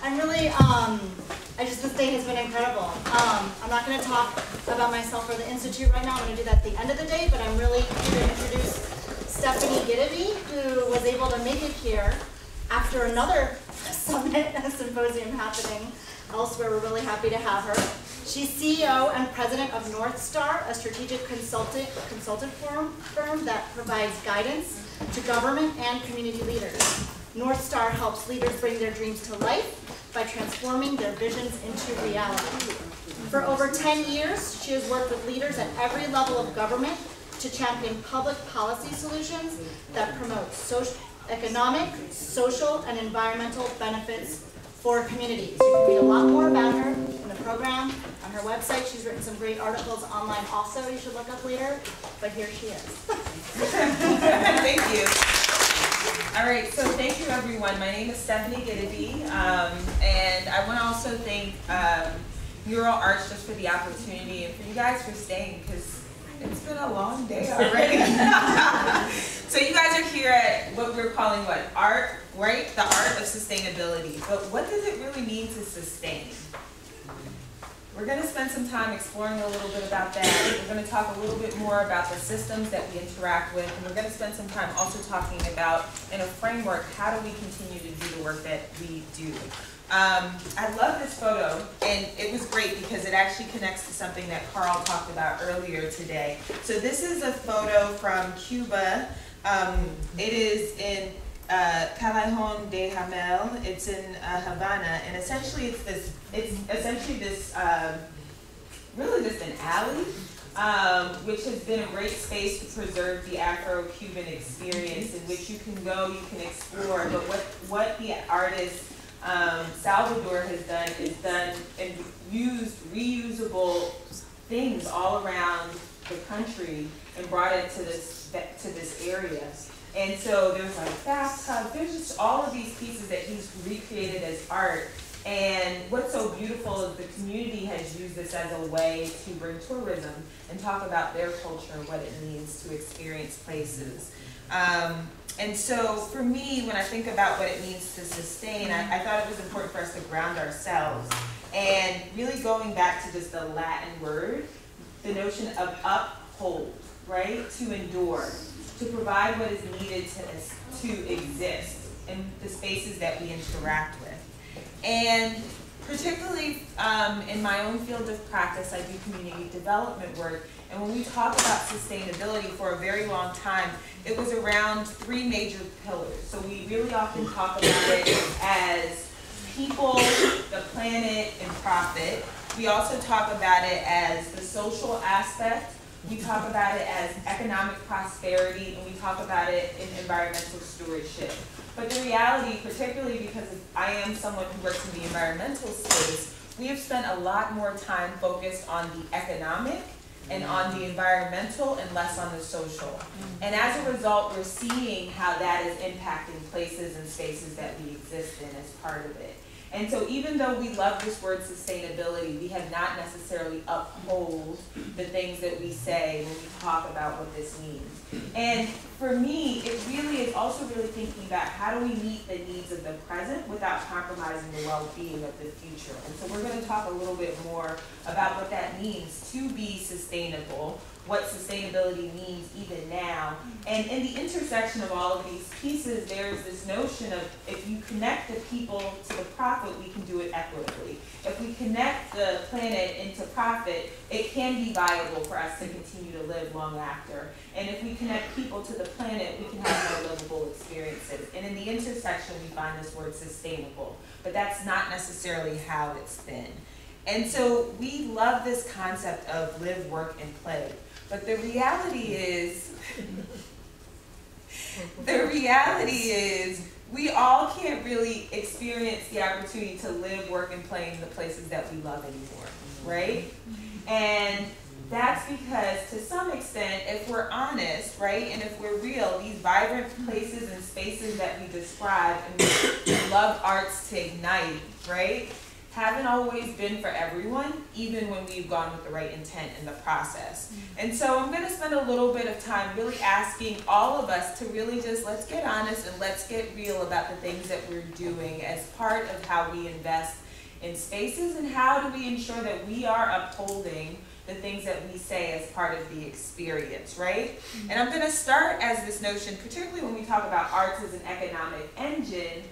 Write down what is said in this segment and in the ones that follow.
I'm really, this day has been incredible. I'm not going to talk about myself or the Institute right now. I'm going to do that at the end of the day, but I'm really here to introduce Stephanie Giddy, who was able to make it here after another summit, a symposium happening elsewhere. We're really happy to have her. She's CEO and president of North Star, a strategic consultant firm that provides guidance to government and community leaders. North Star helps leaders bring their dreams to life by transforming their visions into reality. For over 10 years, she has worked with leaders at every level of government to champion public policy solutions that promote economic, social, and environmental benefits for communities. You can read a lot more about her in the program on her website. She's written some great articles online also you should look up later, but here she is. Thank you. All right, so thank you everyone. My name is Stephanie Giddy, and I want to also thank Mural Arts just for the opportunity and for you guys for staying, because it's been a long day already. So you guys are here at what we're calling art, right? The art of sustainability. But what does it really mean to sustain? We're going to spend some time exploring a little bit about that. We're going to talk a little bit more about the systems that we interact with, and we're going to spend some time also talking about, in a framework, how do we continue to do the work that we do. I love this photo, and it was great because it actually connects to something that Carl talked about earlier today. So this is a photo from Cuba. It is in Callejón de Jamel. It's in Havana, and essentially really just an alley, which has been a great space to preserve the Afro-Cuban experience, in which you can go, you can explore. But what the artist Salvador has done and used reusable things all around the country and brought it to this area. And so there's like bathtubs, there's just all of these pieces that he's recreated as art. And what's so beautiful is the community has used this as a way to bring tourism and talk about their culture and what it means to experience places. And so for me, when I think about what it means to sustain, I thought it was important for us to ground ourselves. And really going back to just the Latin word, the notion of uphold, right? To endure, to provide what is needed to exist in the spaces that we interact with. And particularly in my own field of practice, I do community development work. And when we talk about sustainability for a very long time, it was around three major pillars. So we really often talk about it as people, the planet, and profit. We also talk about it as the social aspect. We talk about it as economic prosperity, and we talk about it in environmental stewardship. But the reality, particularly because I am someone who works in the environmental space, we have spent a lot more time focused on the economic and on the environmental and less on the social. And as a result, we're seeing how that is impacting places and spaces that we exist in as part of it. And so even though we love this word sustainability, we have not necessarily upheld the things that we say when we talk about what this means. And for me, it really is also really thinking about how do we meet the needs of the present without compromising the well-being of the future. And so we're going to talk a little bit more about what that means to be sustainable, what sustainability means even now. And in the intersection of all of these pieces, there's this notion of if you connect the people to the profit, we can do it equitably. If we connect the planet into profit, it can be viable for us to continue to live long after. And if we connect people to the planet, we can have more livable experiences. And in the intersection, we find this word sustainable. But that's not necessarily how it's been. And so we love this concept of live, work, and play. But the reality is, we all can't really experience the opportunity to live, work, and play in the places that we love anymore, right? And that's because, to some extent, if we're honest, right, and if we're real, these vibrant places and spaces that we describe and we love arts to ignite, right, haven't always been for everyone, even when we've gone with the right intent in the process. And so I'm going to spend a little bit of time really asking all of us to really just, let's get honest and let's get real about the things that we're doing as part of how we invest in spaces, and how do we ensure that we are upholding the things that we say as part of the experience, right? And I'm going to start as this notion, particularly when we talk about arts as an economic engine,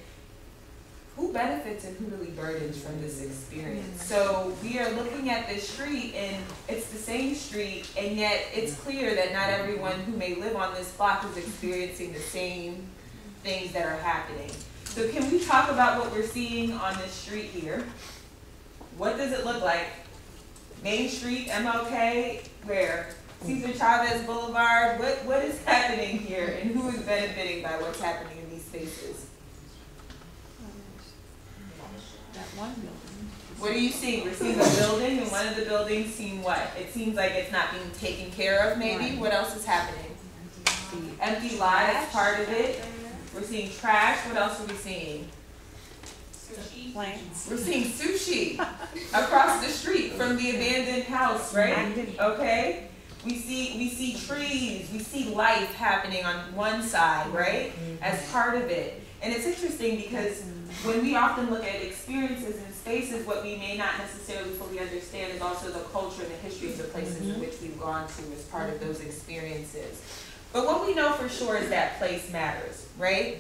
who benefits and who really burdens from this experience? So we are looking at this street, and it's the same street, and yet it's clear that not everyone who may live on this block is experiencing the same things that are happening. So can we talk about what we're seeing on this street here? What does it look like? Main Street, MLK, where? Cesar Chavez Boulevard, what is happening here, and who is benefiting by what's happening in these spaces? That one building. What are you seeing? We're seeing a building, and one of the buildings seeing what? It seems like it's not being taken care of, maybe. What else is happening? Empty lot is part of it. We're seeing trash. What else are we seeing? Sushi. Plants. We're seeing sushi across the street from the abandoned house, right? Okay. We see trees. We see life happening on one side, right? As part of it. And it's interesting because when we often look at experiences and spaces, what we may not necessarily fully understand is also the culture and the history of the places in which we've gone to as part of those experiences. But what we know for sure is that place matters, right?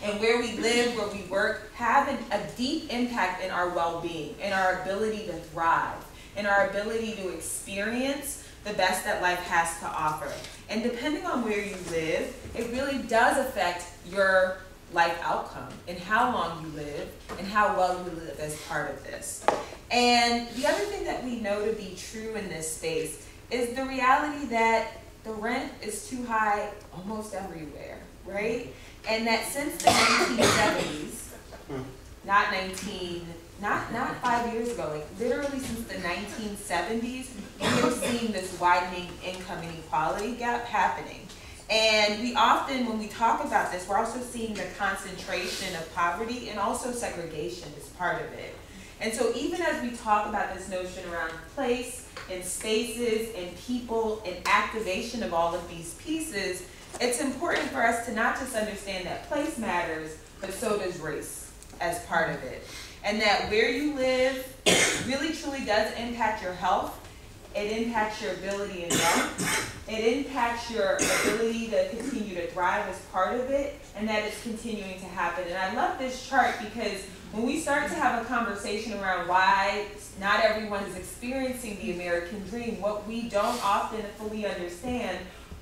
And where we live, where we work, have a deep impact in our well-being, in our ability to thrive, in our ability to experience the best that life has to offer. And depending on where you live, it really does affect your life outcome and how long you live and how well you live as part of this. And the other thing that we know to be true in this space is the reality that the rent is too high almost everywhere, right? And that since the 1970s, not 5 years ago, like literally since the 1970s, we're seeing this widening income inequality gap happening. And we often, when we talk about this, we're also seeing the concentration of poverty and also segregation as part of it. And so even as we talk about this notion around place and spaces and people and activation of all of these pieces, it's important for us to not just understand that place matters, but so does race as part of it. And that where you live really truly does impact your health. It impacts your ability in wealth. It impacts your ability to continue to thrive as part of it, and that is continuing to happen. And I love this chart because when we start to have a conversation around why not everyone is experiencing the American dream, what we don't often fully understand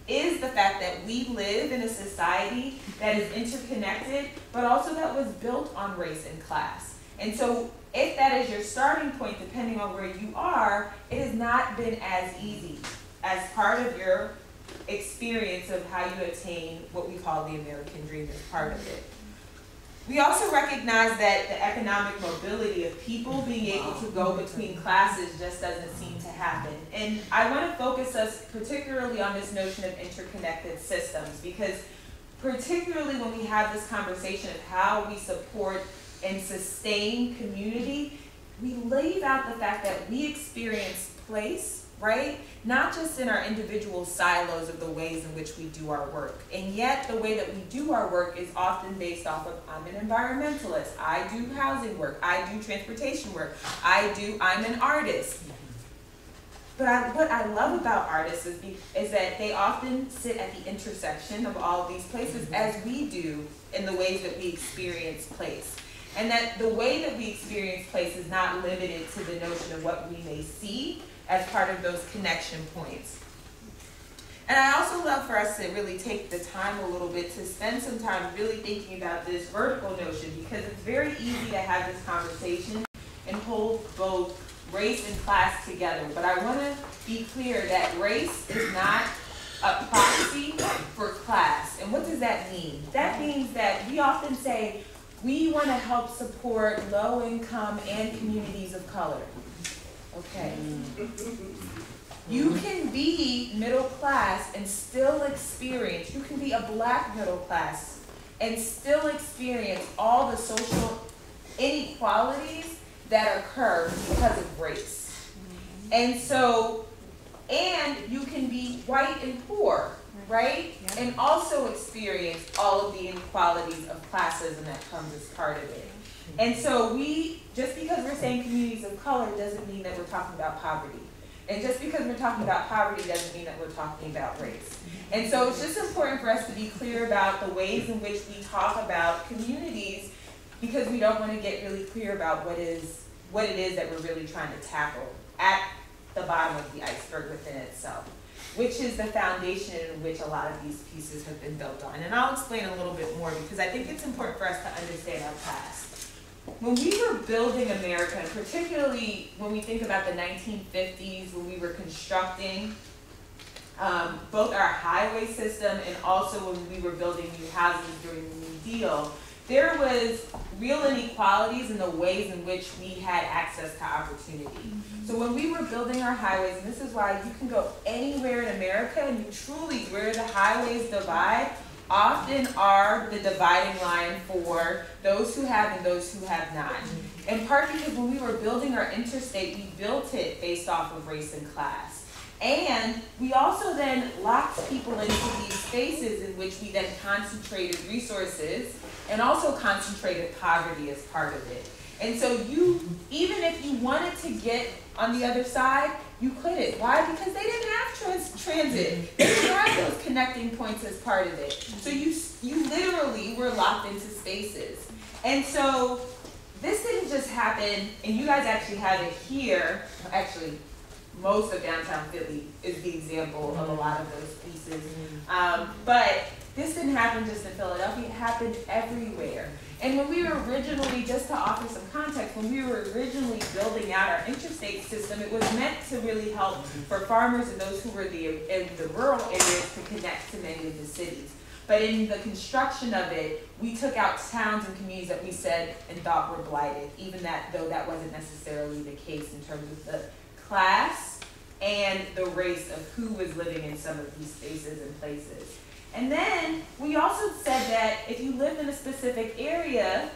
is the fact that we live in a society that is interconnected, but also that was built on race and class. And so if that is your starting point, depending on where you are, it has not been as easy as part of your experience of how you attain what we call the American dream as part of it. We also recognize that the economic mobility of people being able to go between classes just doesn't seem to happen. And I want to focus us particularly on this notion of interconnected systems, because particularly when we have this conversation of how we support and sustain community, we leave out the fact that we experience place, right? Not just in our individual silos of the ways in which we do our work. And yet the way that we do our work is often based off of, I'm an environmentalist, I do housing work, I do transportation work, I'm an artist. But what I love about artists is that they often sit at the intersection of all of these places, as we do in the ways that we experience place. And that the way that we experience place is not limited to the notion of what we may see as part of those connection points. And I also love for us to really take the time a little bit to spend some time really thinking about this vertical notion, because it's very easy to have this conversation and hold both race and class together. But I want to be clear that race is not a proxy for class. And what does that mean? That means that we often say, we want to help support low income and communities of color. Okay. You can be middle class and still experience, you can be a black middle class and still experience all the social inequalities that occur because of race. And so, and you can be white and poor, right? Yeah. And also experience all of the inequalities of classism that comes as part of it. And so just because we're saying communities of color doesn't mean that we're talking about poverty. And just because we're talking about poverty doesn't mean that we're talking about race. And so it's just important for us to be clear about the ways in which we talk about communities, because we don't want to get really clear about what it is that we're really trying to tackle at the bottom of the iceberg within itself, which is the foundation in which a lot of these pieces have been built on. And I'll explain a little bit more because I think it's important for us to understand our past. When we were building America, and particularly when we think about the 1950s, when we were constructing both our highway system and also when we were building new houses during the New Deal, there was real inequalities in the ways in which we had access to opportunity. So when we were building our highways, and this is why you can go anywhere in America and you truly, where the highways divide, often are the dividing line for those who have and those who have not. In part because when we were building our interstate, we built it based off of race and class. And we also then locked people into these spaces in which we then concentrated resources and also concentrated poverty as part of it. And so even if you wanted to get on the other side, you couldn't. Why? Because they didn't have transit. They didn't have those connecting points as part of it. So you literally were locked into spaces. And so this didn't just happen, and you guys actually have it here. Actually, most of downtown Philly is the example of a lot of those pieces. But this didn't happen just in Philadelphia, it happened everywhere. And when we were originally, just to offer some context, when we were originally building out our interstate system, it was meant to really help for farmers and those who were in the rural areas to connect to many of the cities. But in the construction of it, we took out towns and communities that we said and thought were blighted, even though that wasn't necessarily the case in terms of the class and the race of who was living in some of these spaces and places. And then we also said that if you lived in a specific area,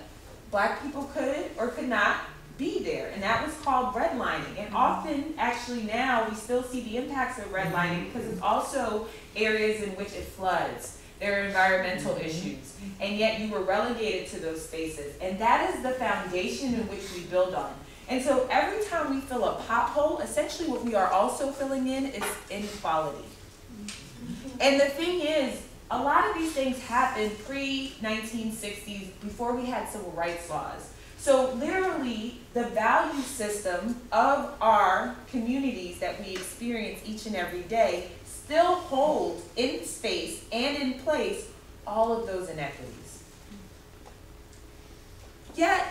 Black people could or could not be there. And that was called redlining. And often, actually now, we still see the impacts of redlining because it's also areas in which it floods. There are environmental issues. And yet you were relegated to those spaces. And that is the foundation in which we build on. And so every time we fill a pothole, essentially what we are also filling in is inequality. And the thing is, a lot of these things happened pre-1960s, before we had civil rights laws. So literally, the value system of our communities that we experience each and every day still hold in space and in place all of those inequities. Yet,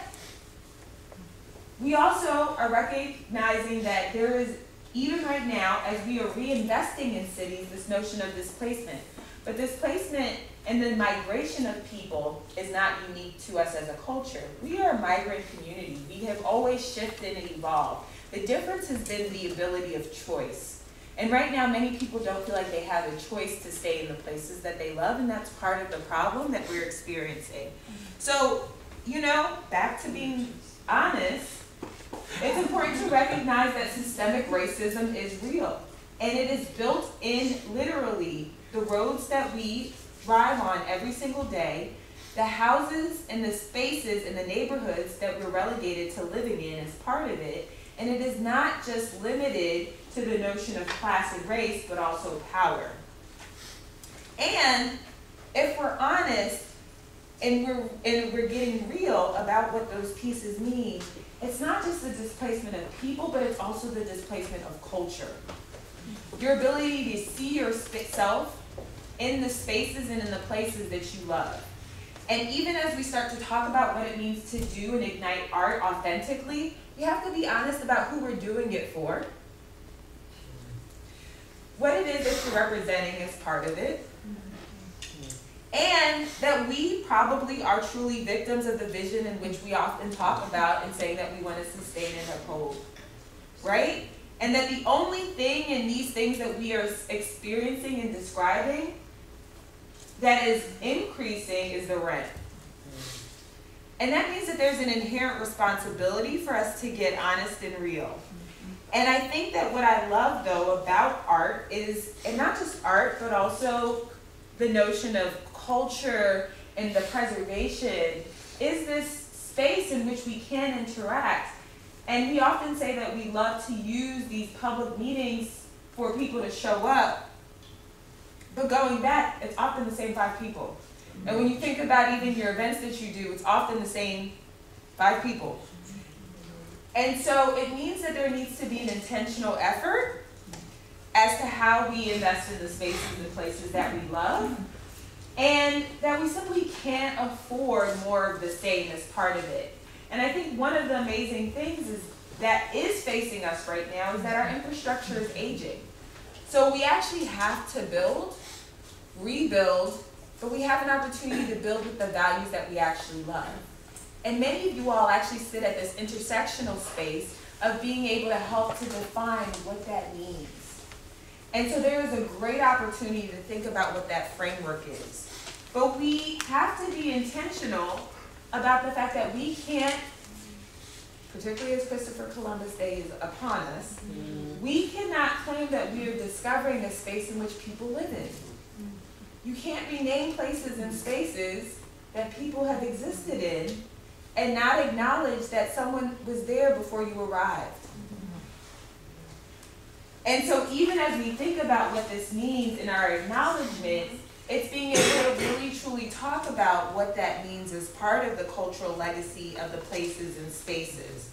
we also are recognizing that there is, even right now, as we are reinvesting in cities, this notion of displacement. But displacement and the migration of people is not unique to us as a culture. We are a migrant community. We have always shifted and evolved. The difference has been the ability of choice. And right now, many people don't feel like they have a choice to stay in the places that they love, and that's part of the problem that we're experiencing. So, back to being honest, it's important to recognize that systemic racism is real. And it is built in, literally, the roads that we drive on every single day, the houses and the spaces and the neighborhoods that we're relegated to living in as part of it. And it is not just limited to the notion of class and race, but also power. And if we're honest and we're getting real about what those pieces mean, it's not just the displacement of people, but it's also the displacement of culture. Your ability to see yourself in the spaces and in the places that you love. And even as we start to talk about what it means to do and ignite art authentically, we have to be honest about who we're doing it for, what it is that you're representing as part of it, and that we probably are truly victims of the vision in which we often talk about and saying that we want to sustain and uphold, right? And that the only thing in these things that we are experiencing and describing that is increasing is the rent. And that means that there's an inherent responsibility for us to get honest and real. And I think that what I love, though, about art is, and not just art, but also the notion of culture and the preservation, is this space in which we can interact. And we often say that we love to use these public meetings for people to show up, but going back, it's often the same 5 people. And when you think about even your events that you do, it's often the same 5 people. And so it means that there needs to be an intentional effort as to how we invest in the spaces and places that we love, and that we simply can't afford more of the same as part of it. And I think one of the amazing things that is facing us right now is that our infrastructure is aging. So we actually have to build, rebuild, but we have an opportunity to build with the values that we actually love. And many of you all actually sit at this intersectional space of being able to help to define what that means. And so there is a great opportunity to think about what that framework is. But we have to be intentional about the fact that we can't, particularly as Christopher Columbus Day is upon us, we cannot claim that we are discovering a space in which people live in. You can't rename places and spaces that people have existed in and not acknowledge that someone was there before you arrived. And so even as we think about what this means in our acknowledgement, it's being able to really truly talk about what that means as part of the cultural legacy of the places and spaces.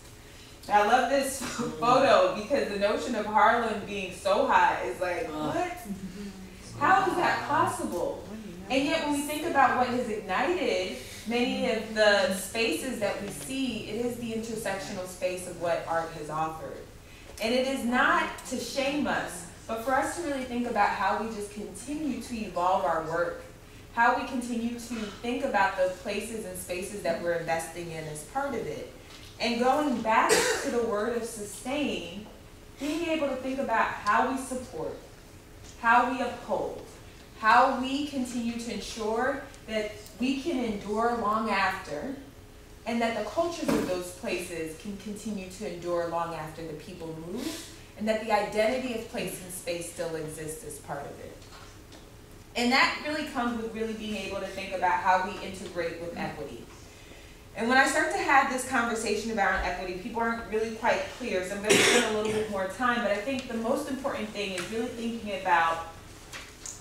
Now, I love this photo because the notion of Harlem being so high is like, what? How is that possible? And yet when we think about what has ignited many of the spaces that we see, it is the intersectional space of what art has offered. And it is not to shame us, but for us to really think about how we just continue to evolve our work, how we continue to think about the places and spaces that we're investing in as part of it. And going back to the word of sustain, being able to think about how we support, how we uphold, how we continue to ensure that we can endure long after, and that the cultures of those places can continue to endure long after the people move, and that the identity of place and space still exists as part of it. And that really comes with really being able to think about how we integrate with equity. And when I start to have this conversation about equity, people aren't really quite clear, so I'm going to spend a little bit more time, but I think the most important thing is really thinking about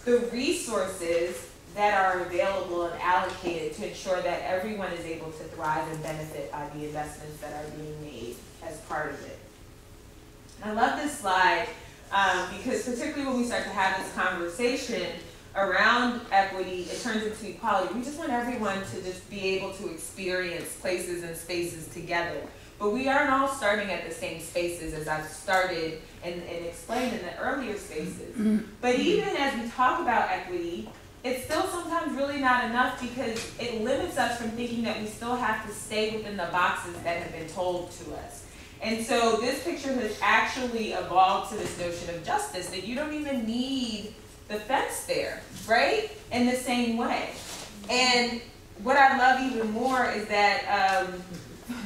the resources that are available and allocated to ensure that everyone is able to thrive and benefit by the investments that are being made as part of it. And I love this slide because particularly when we start to have this conversation around equity, it turns into equality. We just want everyone to just be able to experience places and spaces together. But we aren't all starting at the same spaces as I've started and explained in the earlier spaces. But even as we talk about equity, it's still sometimes really not enough because it limits us from thinking that we still have to stay within the boxes that have been told to us. And so this picture has actually evolved to this notion of justice, that you don't even need the fence there, right? In the same way. And what I love even more is that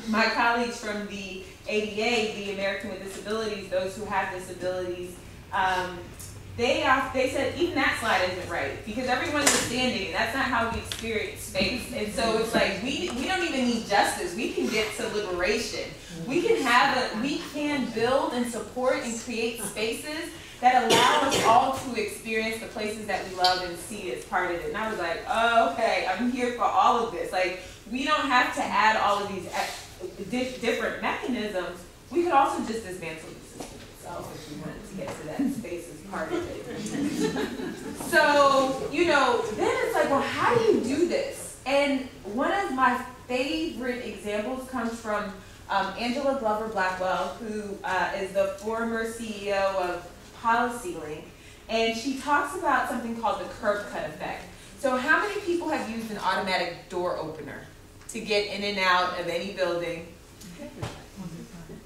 my colleagues from the ADA, the American with Disabilities, those who have disabilities, they said even that slide isn't right because everyone's standing. That's not how we experience space. And so it's like we don't even need justice. We can get to liberation. We can build and support and create spaces that allow us all to experience the places that we love and see as part of it. And I was like, oh, okay, I'm here for all of this. Like, we don't have to add all of these different mechanisms. We could also just dismantle the system itself if we wanted to get to that space as part of it. So, then it's like, well, how do you do this? And one of my favorite examples comes from Angela Glover Blackwell, who is the former CEO of PolicyLink, and she talks about something called the curb cut effect. So how many people have used an automatic door opener to get in and out of any building?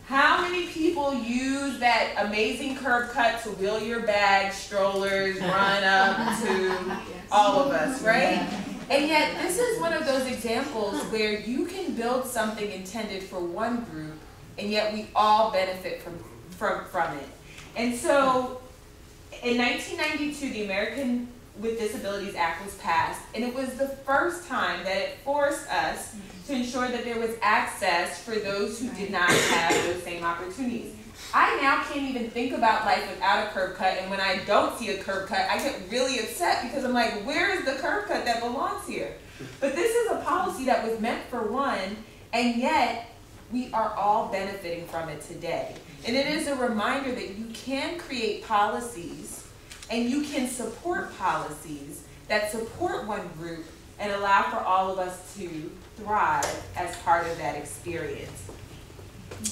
How many people use that amazing curb cut to wheel your bags, strollers, run up to all of us, right? And yet, this is one of those examples where you can build something intended for one group, and yet we all benefit from it. And so, in 1992, the American with Disabilities Act was passed, and it was the first time that it forced us to ensure that there was access for those who did not have those same opportunities. I now can't even think about life without a curb cut, and when I don't see a curb cut, I get really upset because I'm like, where is the curb cut that belongs here? But this is a policy that was meant for one, and yet we are all benefiting from it today. And it is a reminder that you can create policies and you can support policies that support one group and allow for all of us to thrive as part of that experience.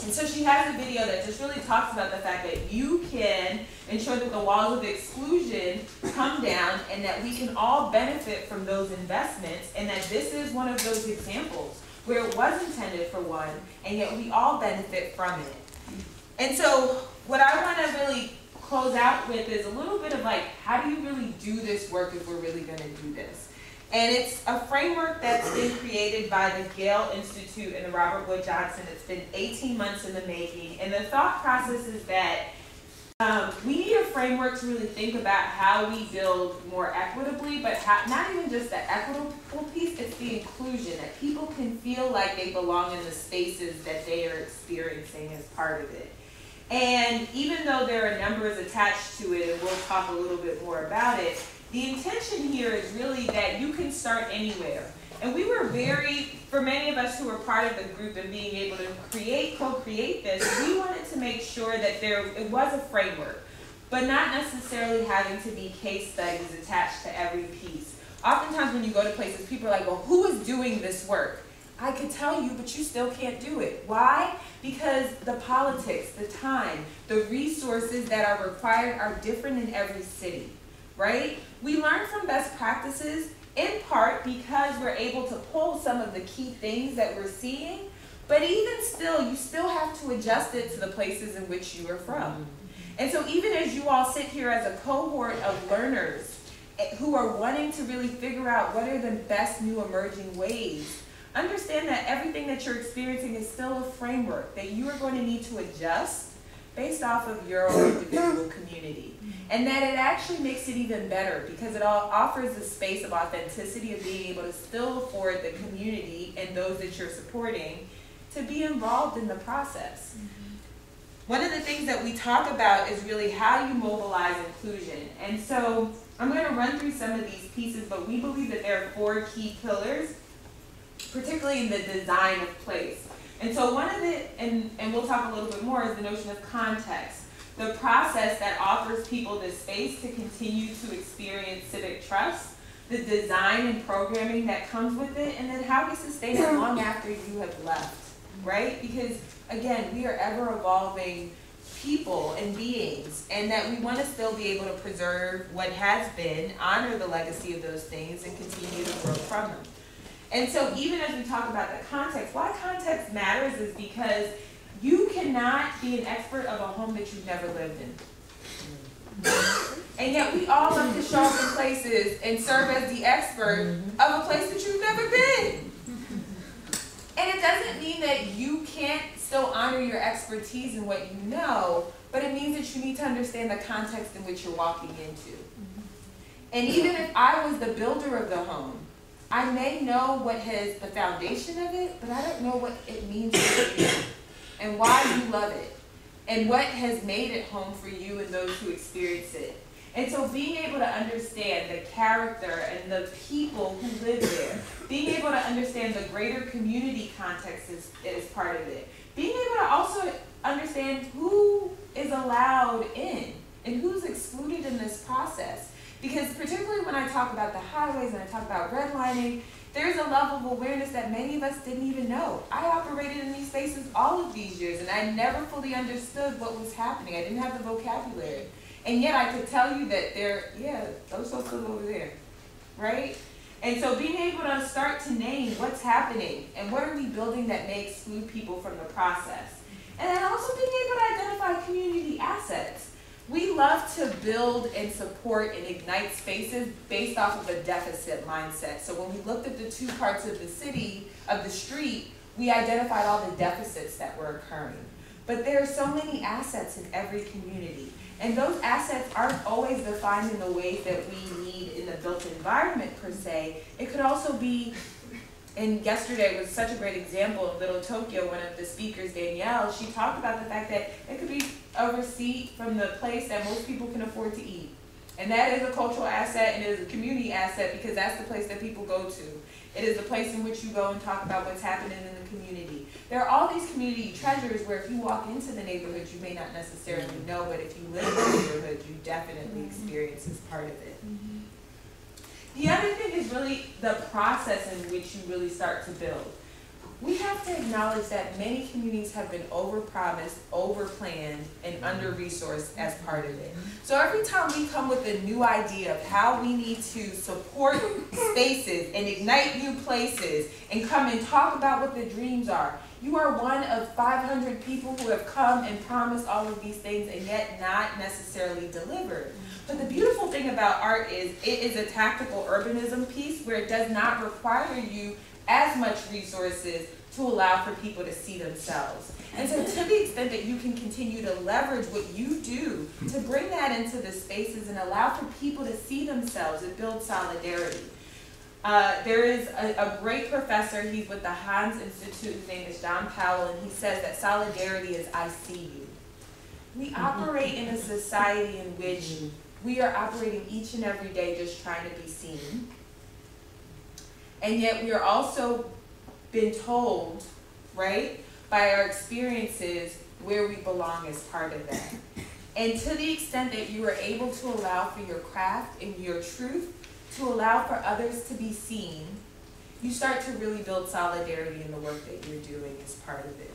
And so she has a video that just really talks about the fact that you can ensure that the walls of exclusion come down and that we can all benefit from those investments, and that this is one of those examples where it was intended for one and yet we all benefit from it. And so what I want to really close out with is a little bit of like, how do you really do this work if we're really going to do this? And it's a framework that's been created by the Gale Institute and the Robert Wood Johnson. It's been 18 months in the making. And the thought process is that we need a framework to really think about how we build more equitably, but not even just the equitable piece, it's the inclusion, that people can feel like they belong in the spaces that they are experiencing as part of it. And even though there are numbers attached to it, and we'll talk a little bit more about it, the intention here is really that you can start anywhere. And we were for many of us who were part of the group and being able to co-create this, we wanted to make sure that it was a framework, but not necessarily having to be case studies attached to every piece. Oftentimes when you go to places, people are like, well, who is doing this work? I could tell you, but you still can't do it. Why? Because the politics, the time, the resources that are required are different in every city, right? We learn from best practices in part because we're able to pull some of the key things that we're seeing, but even still, you still have to adjust it to the places in which you are from. And so even as you all sit here as a cohort of learners who are wanting to really figure out what are the best new emerging ways, understand that everything that you're experiencing is still a framework that you are going to need to adjust based off of your own individual community. And that it actually makes it even better because it all offers a space of authenticity of being able to still afford the community and those that you're supporting to be involved in the process. One of the things that we talk about is really how you mobilize inclusion. And so I'm going to run through some of these pieces, but we believe that there are 4 key pillars, particularly in the design of place. And so one of it, and we'll talk a little bit more, is the notion of context. The process that offers people the space to continue to experience civic trust, the design and programming that comes with it, and then how we sustain it long after you have left, right? Because, again, we are ever evolving people and beings, and that we want to still be able to preserve what has been, honor the legacy of those things, and continue to grow from them. And so even as we talk about the context, why context matters is because you cannot be an expert of a home that you've never lived in. And yet we all love to show up in places and serve as the expert of a place that you've never been. And it doesn't mean that you can't still honor your expertise in what you know, but it means that you need to understand the context in which you're walking into. And even if I was the builder of the home, I may know what has the foundation of it, but I don't know what it means for you and why you love it and what has made it home for you and those who experience it. And so being able to understand the character and the people who live there, being able to understand the greater community context is part of it. Being able to also understand who is allowed in and who's excluded in this process. Because particularly when I talk about the highways and I talk about redlining, there's a level of awareness that many of us didn't even know. I operated in these spaces all of these years and I never fully understood what was happening. I didn't have the vocabulary. And yet I could tell you that those folks live over there, right? And so being able to start to name what's happening and what are we building that may exclude people from the process. And then also being able to identify community assets. We love to build and support and ignite spaces based off of a deficit mindset. So when we looked at the two parts of the city, of the street, we identified all the deficits that were occurring. But there are so many assets in every community. And those assets aren't always defined in the ways that we need in the built environment per se. It could also be, and yesterday was such a great example of Little Tokyo, one of the speakers, Danielle, she talked about the fact that it could be a receipt from the place that most people can afford to eat. And that is a cultural asset and it is a community asset because that's the place that people go to. It is the place in which you go and talk about what's happening in the community. There are all these community treasures where if you walk into the neighborhood, you may not necessarily know, but if you live in the neighborhood, you definitely experience as part of it. The other thing is really the process in which you really start to build. We have to acknowledge that many communities have been overpromised, overplanned, and under-resourced as part of it. So every time we come with a new idea of how we need to support spaces and ignite new places and come and talk about what the dreams are, you are one of 500 people who have come and promised all of these things and yet not necessarily delivered. But the beautiful thing about art is it is a tactical urbanism piece where it does not require you as much resources to allow for people to see themselves. And so to the extent that you can continue to leverage what you do to bring that into the spaces and allow for people to see themselves, it builds solidarity. There is a great professor, he's with the Hans Institute, his name is John Powell, and he says that solidarity is I see you. We operate in a society in which we are operating each and every day just trying to be seen. And yet we are also been told, right, by our experiences where we belong as part of that. And to the extent that you are able to allow for your craft and your truth to allow for others to be seen, you start to really build solidarity in the work that you're doing as part of it.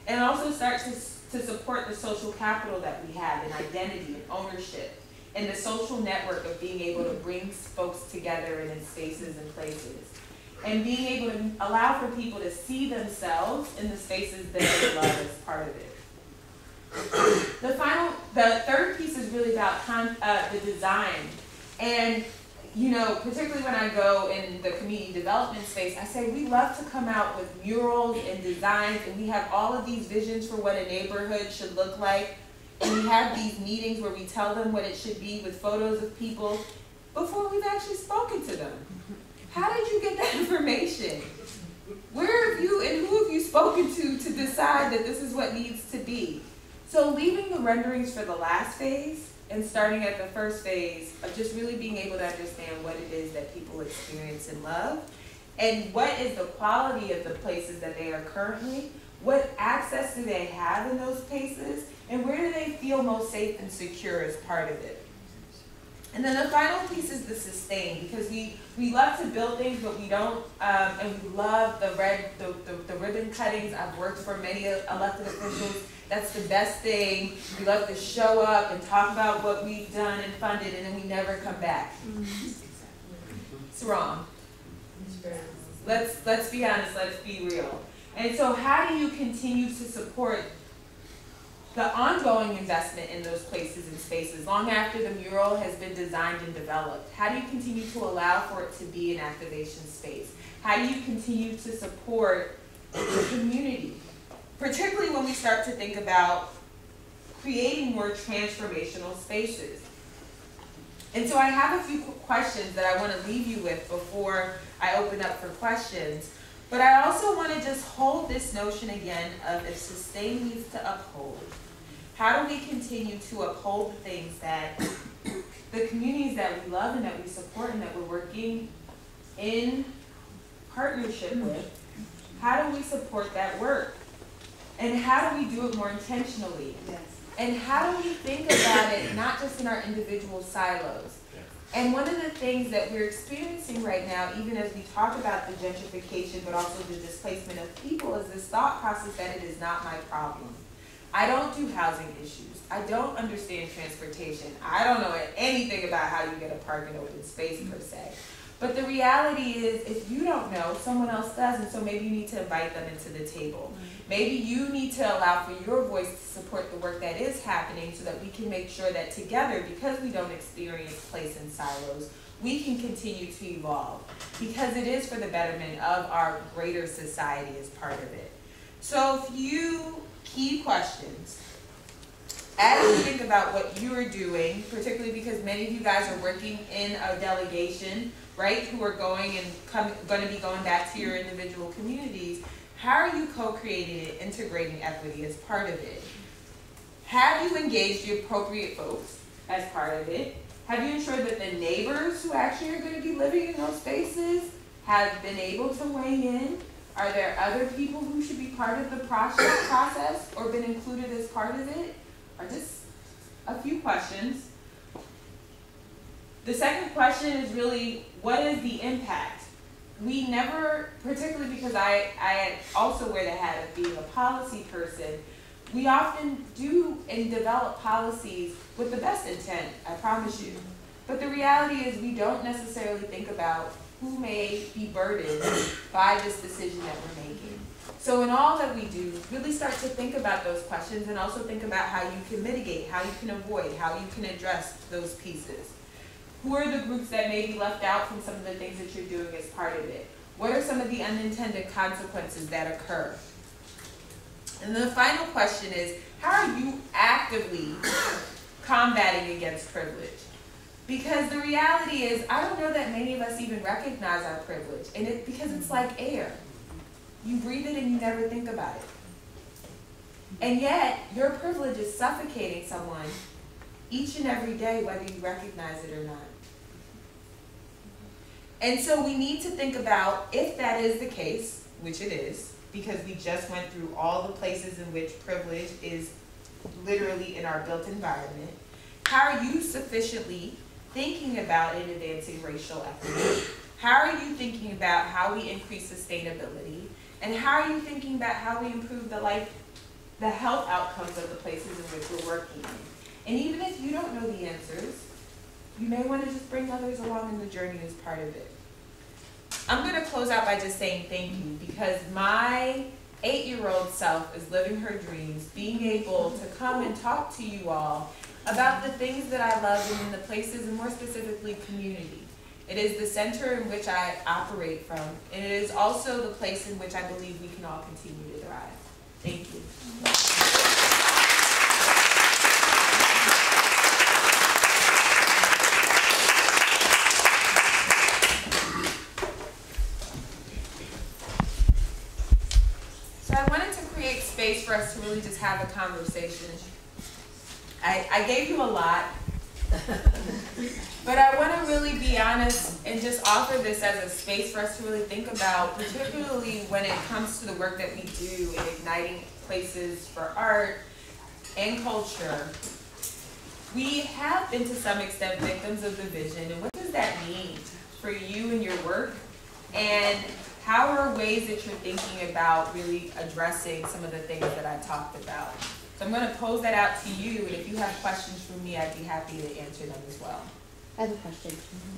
And also start to support the social capital that we have in identity and ownership and the social network of being able to bring folks together and in spaces and places. And being able to allow for people to see themselves in the spaces that they love as part of it. The third piece is really about the design. And, you know, particularly when I go in the community development space, I say we love to come out with murals and designs, and we have all of these visions for what a neighborhood should look like. And we have these meetings where we tell them what it should be with photos of people before we've actually spoken to them. How did you get that information? Where have you and who have you spoken to decide that this is what needs to be? So leaving the renderings for the last phase and starting at the first phase of just really being able to understand what it is that people experience and love, and what is the quality of the places that they are currently, what access do they have in those places, and where do they feel most safe and secure as part of it. And then the final piece is the sustain, because we love to build things, but we don't, and we love the ribbon cuttings. I've worked for many elected officials. That's the best thing. We love to show up and talk about what we've done and funded, and then we never come back. It's wrong. Let's be honest, let's be real. And so how do you continue to support the ongoing investment in those places and spaces long after the mural has been designed and developed? How do you continue to allow for it to be an activation space? How do you continue to support the community? Particularly when we start to think about creating more transformational spaces. And so I have a few questions that I want to leave you with before I open up for questions. But I also want to just hold this notion again of if sustain needs to uphold. How do we continue to uphold the things that the communities that we love and that we support and that we're working in partnership with? How do we support that work? And how do we do it more intentionally? Yes. And how do we think about it not just in our individual silos? And one of the things that we're experiencing right now, even as we talk about the gentrification but also the displacement of people, is this thought process that it is not my problem. I don't do housing issues. I don't understand transportation. I don't know anything about how you get a park in open space per se. But the reality is, if you don't know, someone else does, and so maybe you need to invite them into the table. Maybe you need to allow for your voice to support the work that is happening so that we can make sure that together, because we don't experience place in silos, we can continue to evolve, because it is for the betterment of our greater society as part of it. So a few key questions. As you think about what you are doing, particularly because many of you guys are working in a delegation, right, who are going to be going back to your individual communities, how are you co-creating and integrating equity as part of it? Have you engaged the appropriate folks as part of it? Have you ensured that the neighbors who actually are going to be living in those spaces have been able to weigh in? Are there other people who should be part of the process or been included as part of it? Or just a few questions. The second question is really, what is the impact? We never, particularly because I also wear the hat of being a policy person, we often do and develop policies with the best intent, I promise you. But the reality is we don't necessarily think about who may be burdened by this decision that we're making. So in all that we do, really start to think about those questions and also think about how you can mitigate, how you can avoid, how you can address those pieces. Who are the groups that may be left out from some of the things that you're doing as part of it? What are some of the unintended consequences that occur? And the final question is, how are you actively combating against privilege? Because the reality is, I don't know that many of us even recognize our privilege, and because it's like air. You breathe it and you never think about it. And yet, your privilege is suffocating someone each and every day, whether you recognize it or not. And so we need to think about, if that is the case, which it is, because we just went through all the places in which privilege is literally in our built environment, how are you sufficiently thinking about and advancing racial equity? How are you thinking about how we increase sustainability? And how are you thinking about how we improve the health outcomes of the places in which we're working in? And even if you don't know the answers, you may want to just bring others along in the journey as part of it. I'm going to close out by just saying thank you, because my 8-year-old self is living her dreams, being able to come and talk to you all about the things that I love and in the places, and more specifically community. It is the center in which I operate from, and it is also the place in which I believe we can all continue to thrive. Thank you. So I wanted to create space for us to really just have a conversation. I gave you a lot. But I want to really be honest and just offer this as a space for us to really think about, particularly when it comes to the work that we do in igniting places for art and culture. We have been to some extent victims of the vision, and what does that mean for you and your work? And how are ways that you're thinking about really addressing some of the things that I talked about? So I'm going to pose that out to you, and if you have questions for me, I'd be happy to answer them as well. I have a question.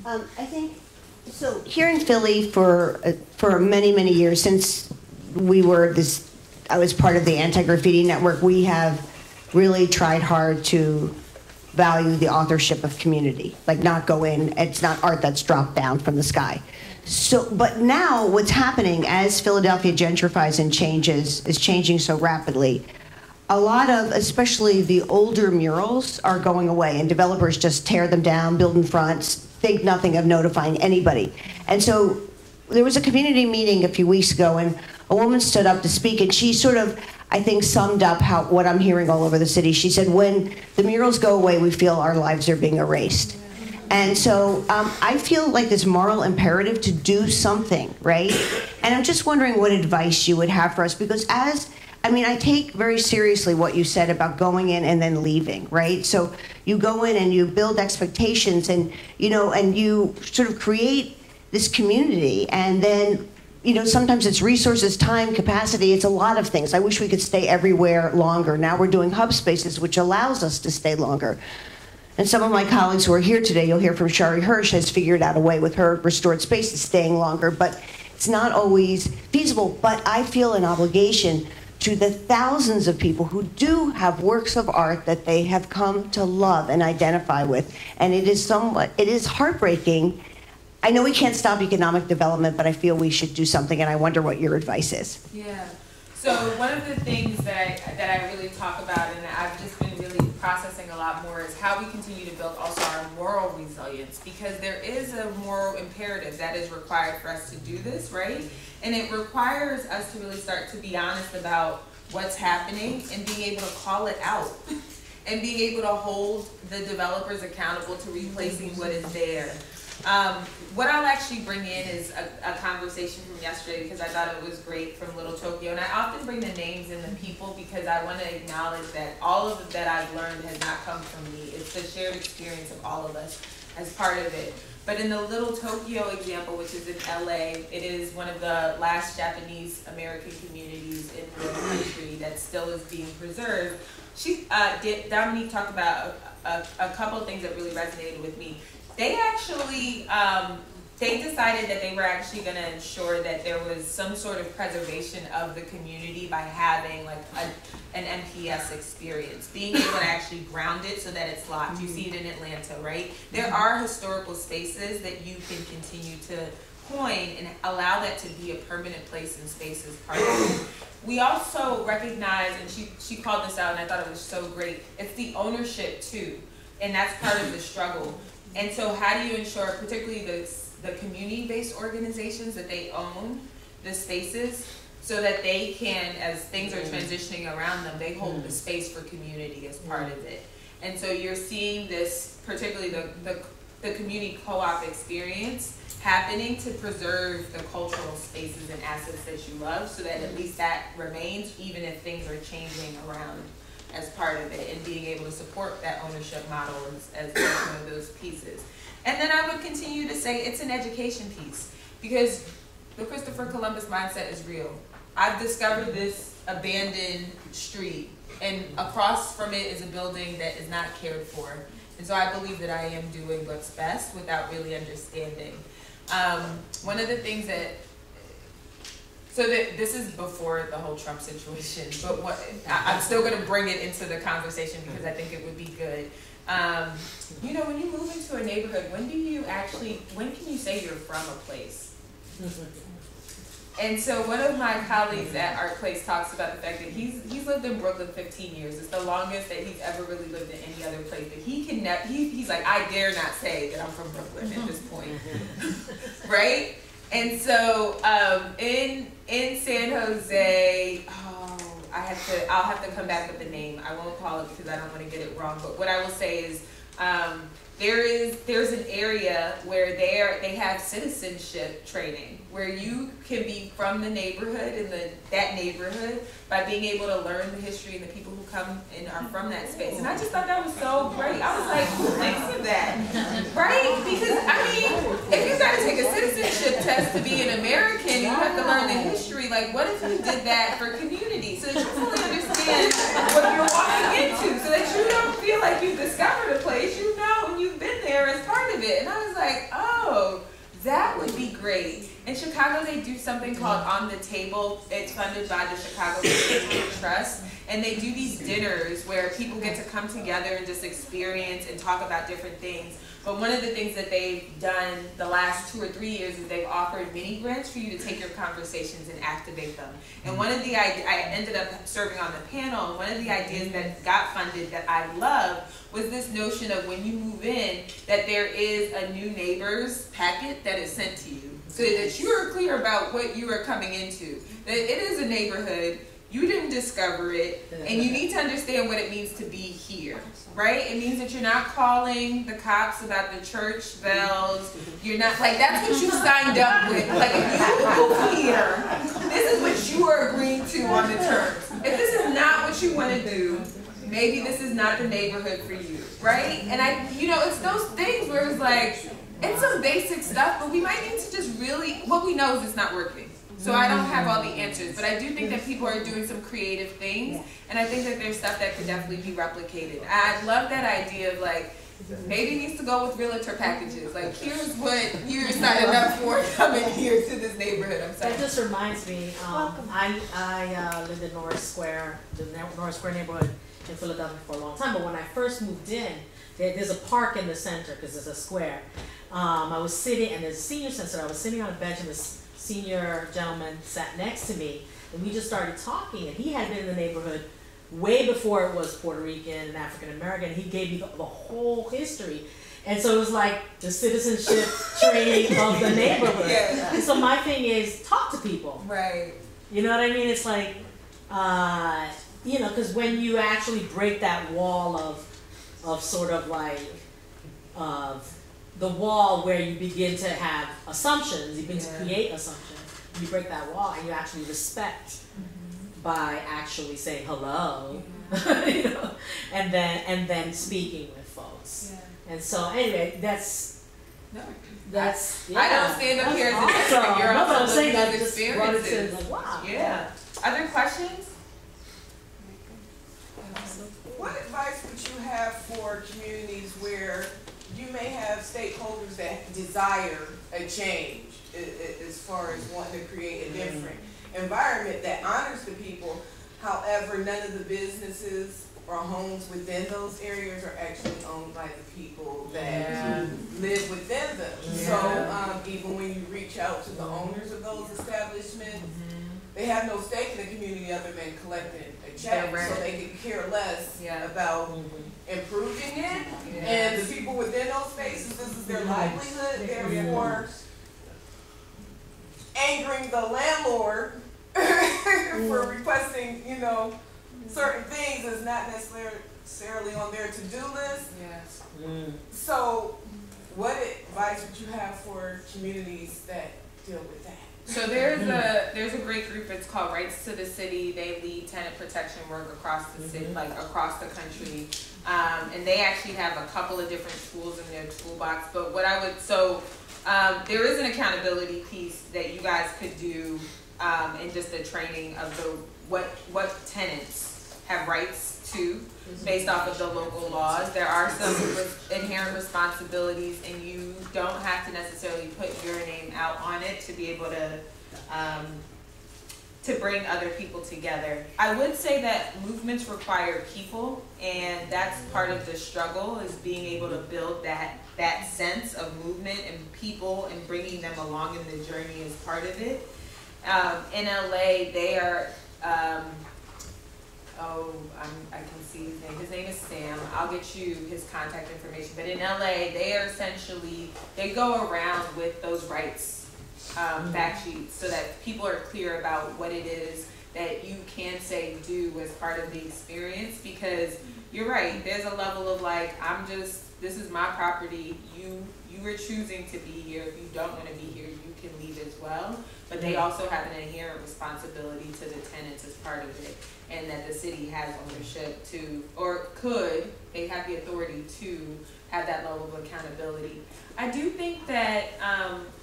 I think, so here in Philly for many, many years, since I was part of the Anti-Graffiti Network, we have really tried hard to value the authorship of community, like not go in, it's not art that's dropped down from the sky. So, but now what's happening as Philadelphia gentrifies and is changing so rapidly, a lot of, especially the older murals, are going away, and developers just tear them down, build in fronts, think nothing of notifying anybody. And so there was a community meeting a few weeks ago, and a woman stood up to speak, and she sort of, I think, summed up what I'm hearing all over the city. She said, when the murals go away, we feel our lives are being erased. And so I feel like this moral imperative to do something, right? And I'm just wondering what advice you would have for us, because I take very seriously what you said about going in and then leaving, right? So you go in and you build expectations, and you sort of create this community, and then, sometimes it's resources, time, capacity, it's a lot of things. I wish we could stay everywhere longer. Now we're doing hub spaces, which allows us to stay longer. And some of my colleagues who are here today, you'll hear from Shari Hirsch, has figured out a way with her restored spaces staying longer, but it's not always feasible. But I feel an obligation to the thousands of people who do have works of art that they have come to love and identify with. And it is heartbreaking. I know we can't stop economic development, but I feel we should do something, and I wonder what your advice is. Yeah. So one of the things that I really talk about, and I've just been really processing a lot more, is how we continue to build also our moral resilience, because there is a moral imperative that is required for us to do this, right? And it requires us to really start to be honest about what's happening and being able to call it out and being able to hold the developers accountable to replacing what is there. What I'll actually bring in is a conversation from yesterday, because I thought it was great, from Little Tokyo. And I often bring the names and the people because I want to acknowledge that all of that I've learned has not come from me. It's the shared experience of all of us as part of it. But in the Little Tokyo example, which is in LA, it is one of the last Japanese American communities in the country that still is being preserved. Dominique talked about a couple of things that really resonated with me. They actually, they decided that they were actually going to ensure that there was some sort of preservation of the community by having like an MPS experience, being able to actually ground it so that it's locked. You see it in Atlanta, right? There are historical spaces that you can continue to coin and allow that to be a permanent place and space as part of it. We also recognize, and she called this out, and I thought it was so great, it's the ownership too, and that's part of the struggle. And so how do you ensure, particularly the community-based organizations, that they own the spaces so that they can, as things are transitioning around them, they hold the space for community as part of it. And so you're seeing this, particularly the community co-op experience, happening to preserve the cultural spaces and assets that you love, so that at least that remains, even if things are changing around as part of it, and being able to support that ownership model as one of those pieces. And then I would continue to say it's an education piece, because the Christopher Columbus mindset is real. I've discovered this abandoned street, and across from it is a building that is not cared for. And so I believe that I am doing what's best without really understanding. One of the things that, this is before the whole Trump situation, but I'm still going to bring it into the conversation because I think it would be good. You know, when you move into a neighborhood, when can you say you're from a place? And so one of my colleagues at Art Place talks about the fact that he's lived in Brooklyn 15 years. It's the longest that he's ever really lived in any other place. But he's like, I dare not say that I'm from Brooklyn at this point, right? And so in San Jose, I'll have to come back with the name. I won't call it because I don't want to get it wrong. But what I will say is there's an area where they have citizenship training, where you can be from the neighborhood and that neighborhood by being able to learn the history and the people who come and are from that space. And I just thought that was so great. I was like, who thinks of that? Right? Because I mean, if you got to take a citizenship test to be an American, you have to learn the history. Like, what if you did that for community, so that you fully understand what you're walking into, so that you don't feel like you've discovered a place, you know, and you've been there as part of it. And I was like, oh, that would be great. In Chicago, they do something called On the Table. It's funded by the Chicago Trust. And they do these dinners where people get to come together and just experience and talk about different things. But one of the things that they've done the last 2 or 3 years is they've offered mini grants for you to take your conversations and activate them. And one of the I ended up serving on the panel, and one of the ideas that got funded that I love was this notion of when you move in, that there is a new neighbors packet that is sent to you, so that you are clear about what you are coming into. That it is a neighborhood. You didn't discover it, and you need to understand what it means to be here, right? It means that you're not calling the cops about the church bells. You're not, like, that's what you signed up with. Like, if you move here, this is what you are agreeing to on the terms. If this is not what you want to do, maybe this is not the neighborhood for you, right? And it's those things where it's like, it's some basic stuff, but we might need to just really, what we know is it's not working. So I don't have all the answers, but I do think that people are doing some creative things, and I think that there's stuff that could definitely be replicated. I love that idea of, like, Maybe needs to go with realtor packages. Like, here's what you're signing up for coming here to this neighborhood. I'm sorry. That just reminds me, I lived in Norris Square, the Norris Square neighborhood in Philadelphia for a long time, but when I first moved in, there's a park in the center, because it's a square. I was sitting, and there's a senior center, I was sitting on a bench, and this senior gentleman sat next to me, and we just started talking, and he had been in the neighborhood way before it was Puerto Rican and African American. He gave me the whole history. And so it was like the citizenship training of the neighborhood. Yeah. And so my thing is, talk to people. Right. You know what I mean? It's like, you know, because when you actually break that wall of sort of like, the wall where you begin to have assumptions, you begin to create assumptions, you break that wall and you actually respect by actually saying hello, you know, and then speaking with folks. And so anyway, that's yeah. I don't stand up here as an expert. You're no, but I'm also saying that living just experiences. like, wow. Yeah. Other questions? What advice would you have for communities where you may have stakeholders that desire a change as far as wanting to create a different environment that honors the people, however, none of the businesses or homes within those areas are actually owned by the people that live within them. So even when you reach out to the owners of those establishments, they have no stake in the community other than collecting a check, so they can care less about improving it. And the people within those spaces, this is their livelihood, therefore angering the landlord for requesting, you know, certain things is not necessarily on their to-do list. So what advice would you have for communities that deal with that? So there's a great group. It's called Rights to the City. They lead tenant protection work across the city, like across the country, and they actually have a couple of different tools in their toolbox. But what I would there is an accountability piece that you guys could do, and just the training of what tenants have rights to based off of the local laws. There are some inherent responsibilities, and you don't have to necessarily put your name out on it to be able to bring other people together. I would say that movements require people, and that's part of the struggle, is being able to build that sense of movement and people and bringing them along in the journey is part of it. In LA, they are, I can see his name. His name is Sam. I'll get you his contact information. But in LA, they are essentially, they go around with those rights fact sheets so that people are clear about what it is that you can say do as part of the experience. Because you're right, there's a level of like, this is my property. You are choosing to be here. If you don't want to be here, you can leave as well. But they also have an inherent responsibility to the tenants as part of it, and that the city has ownership to, or could, they have the authority to have that level of accountability. I do think that,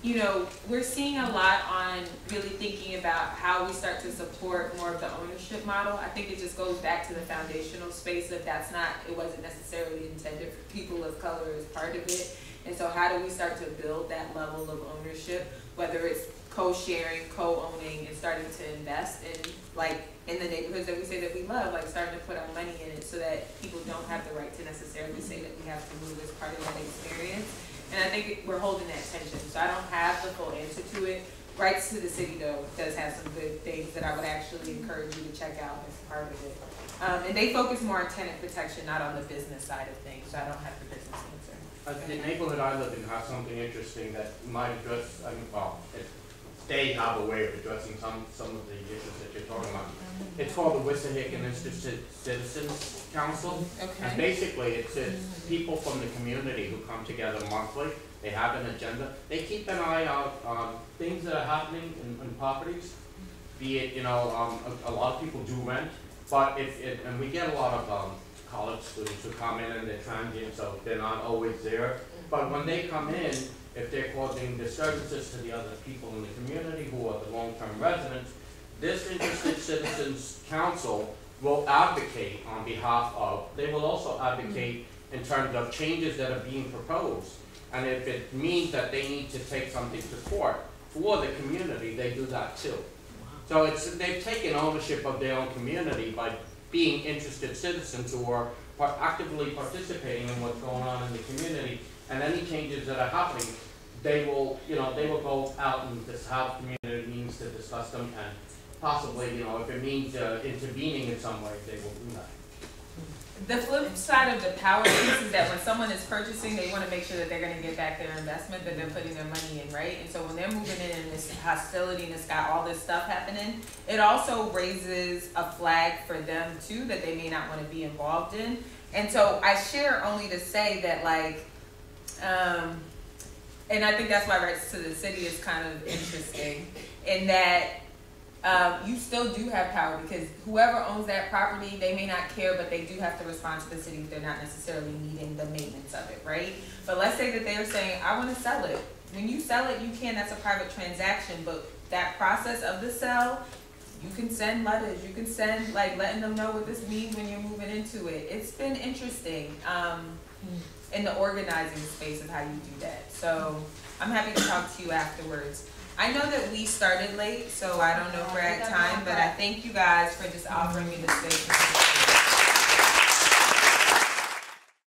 you know, we're seeing a lot on really thinking about how we start to support more of the ownership model. I think it just goes back to the foundational space that it wasn't necessarily intended for people of color as part of it. And so how do we start to build that level of ownership, whether it's co-sharing, co-owning, and starting to invest in the neighborhoods that we say that we love, like starting to put our money in it so that people don't have the right to necessarily say that we have to move as part of that experience. And I think we're holding that tension. So I don't have the full answer to it. Rights to the City, though, does have some good things that I would actually encourage you to check out as part of it. And they focus more on tenant protection, not on the business side of things. So I don't have the business answer. The neighborhood I live in has something interesting that might address, they have a way of addressing some of the issues that you're talking about. It's called the Wissahickon Institute Citizens Council. Okay. And basically it's people from the community who come together monthly. They have an agenda. They keep an eye out on things that are happening in properties. Be it, you know, a lot of people do rent, but and we get a lot of college students who come in and they're transient, so they're not always there. But when they come in, if they're causing disturbances to the other people in the community who are the long-term residents, this Interested Citizens Council will advocate on behalf of, they will also advocate in terms of changes that are being proposed. And if it means that they need to take something to court for the community, they do that too. So they've taken ownership of their own community by being interested citizens who are actively participating in what's going on in the community. And any changes that are happening, they will go out and just have community meetings to discuss them, and possibly, if it means intervening in some way, they will do that. The flip side of the power piece is that when someone is purchasing, they want to make sure that they're going to get back their investment that they're putting their money in, right? And so when they're moving in and this hostility and it's got all this stuff happening, it also raises a flag for them too that they may not want to be involved in. And so I share only to say that, like, and I think that's why rights to the city is kind of interesting in that you still do have power, because whoever owns that property, they may not care, but they do have to respond to the city if they're not necessarily needing the maintenance of it, right? But let's say that they're saying, I want to sell it. When you sell it, you can, that's a private transaction, but that process of the sale, you can send letters, you can send, like, letting them know what this means when you're moving into it. It's been interesting in the organizing space of how you do that. So I'm happy to talk to you afterwards. I know that we started late, so I don't know if we're at time, but I thank you guys for just offering me the space.